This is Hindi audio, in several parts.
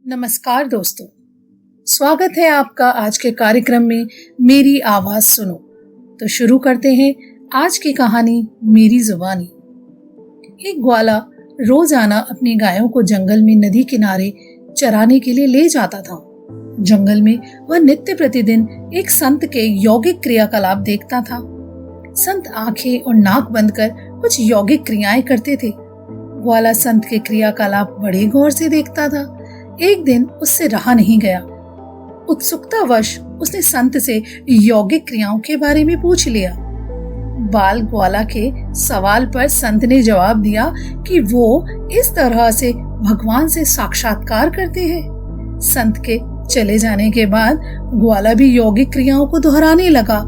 नमस्कार दोस्तों, स्वागत है आपका आज के कार्यक्रम में मेरी आवाज सुनो। तो शुरू करते हैं आज की कहानी मेरी जुबानी। एक ग्वाला रोजाना अपनी गायों को जंगल में नदी किनारे चराने के लिए ले जाता था। जंगल में वह नित्य प्रतिदिन एक संत के यौगिक क्रियाकलाप देखता था। संत आंखें और नाक बंद कर कुछ यौगिक क्रियाएं करते थे। ग्वाला संत के क्रियाकलाप बड़े गौर से देखता था। एक दिन उससे रहा नहीं गया। उत्सुकतावश उसने संत से यौगिक क्रियाओं के बारे में पूछ लिया। बाल ग्वाला के सवाल पर संत ने जवाब दिया कि वो इस तरह से भगवान से साक्षात्कार करते हैं। संत के चले जाने के बाद ग्वाला भी यौगिक क्रियाओं को दोहराने लगा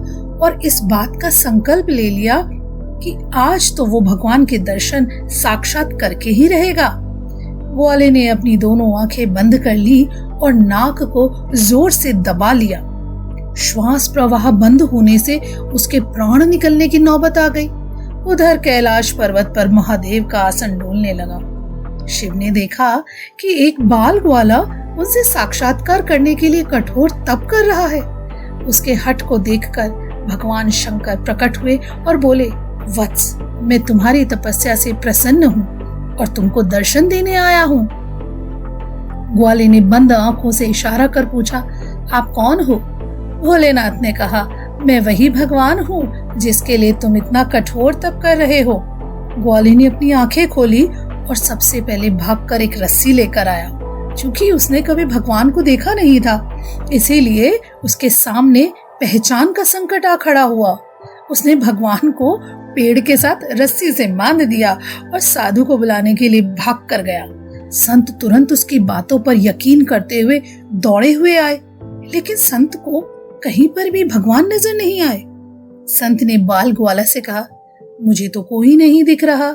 और इस बात का संकल्प ले लिया कि आज तो वो भगवान के दर्शन साक्षात करके ही रहेगा। ग्वाले ने अपनी दोनों आंखें बंद कर ली और नाक को जोर से दबा लिया। श्वास प्रवाह बंद होने से उसके प्राण निकलने की नौबत आ गई। उधर कैलाश पर्वत पर महादेव का आसन डोलने लगा। शिव ने देखा कि एक बाल ग्वाला उनसे साक्षात्कार करने के लिए कठोर तप कर रहा है। उसके हठ को देखकर भगवान शंकर प्रकट हुए और बोले, वत्स, मैं तुम्हारी तपस्या से प्रसन्न हूँ और तुमको दर्शन देने आया हूँ। ग्वाले ने बंद आंखों से इशारा कर पूछा, आप कौन हो? भोलेनाथ ने कहा, मैं वही भगवान हूँ जिसके लिए तुम इतना कठोर तप कर रहे हो। ग्वाले ने अपनी आंखें खोली और सबसे पहले भागकर एक रस्सी लेकर आया। चूंकि उसने कभी भगवान को देखा नहीं था, इसीलिए उसके सामने पहचान का संकट आ खड़ा हुआ। उसने भगवान को पेड़ के साथ रस्सी से बांध दिया और साधु को बुलाने के लिए भाग कर गया। संत तुरंत उसकी बातों पर यकीन करते हुए दौड़े हुए आए, लेकिन संत को कहीं पर भी भगवान नजर नहीं आए। संत ने बाल ग्वाला से कहा, मुझे तो कोई नहीं दिख रहा।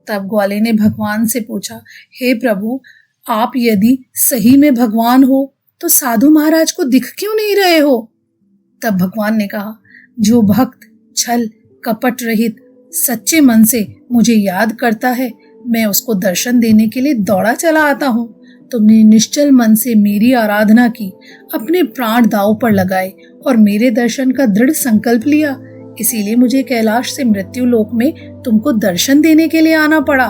तब ग्वाले ने भगवान से पूछा, हे प्रभु, आप यदि सही में भगवान हो तो साधु महाराज को दिख क्यों नहीं रहे हो? तब भगवान ने कहा, जो भक्त छल कपट रहित सच्चे मन से मुझे याद करता है, मैं उसको दर्शन देने के लिए दौड़ा चला आता हूँ। तुमने निश्चल मन से मेरी आराधना की, अपने प्राण दांव पर लगाए और मेरे दर्शन का दृढ़ संकल्प लिया। इसीलिए मुझे कैलाश से मृत्यु लोक में तुमको दर्शन देने के लिए आना पड़ा।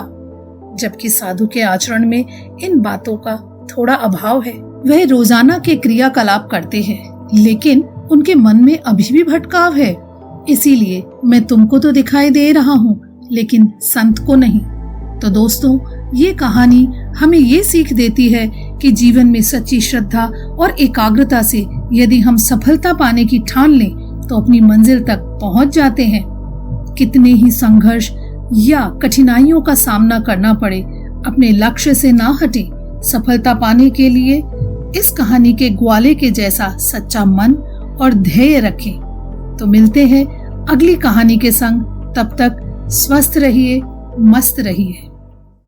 जबकि साधु के आचरण में इन बातों का थोड़ा अभाव है। वह रोजाना के क्रियाकलाप करते हैं, लेकिन उनके मन में अभी भी भटकाव है। इसीलिए मैं तुमको तो दिखाई दे रहा हूँ, लेकिन संत को नहीं। तो दोस्तों, ये कहानी हमें ये सीख देती है कि जीवन में सच्ची श्रद्धा और एकाग्रता से यदि हम सफलता पाने की ठान लें तो अपनी मंजिल तक पहुंच जाते हैं। कितने ही संघर्ष या कठिनाइयों का सामना करना पड़े, अपने लक्ष्य से ना हटे। सफलता पाने के लिए इस कहानी के ग्वाले के जैसा सच्चा मन और ध्येय रखें। तो मिलते हैं अगली कहानी के संग। तब तक स्वस्थ रहिए, मस्त रहिए।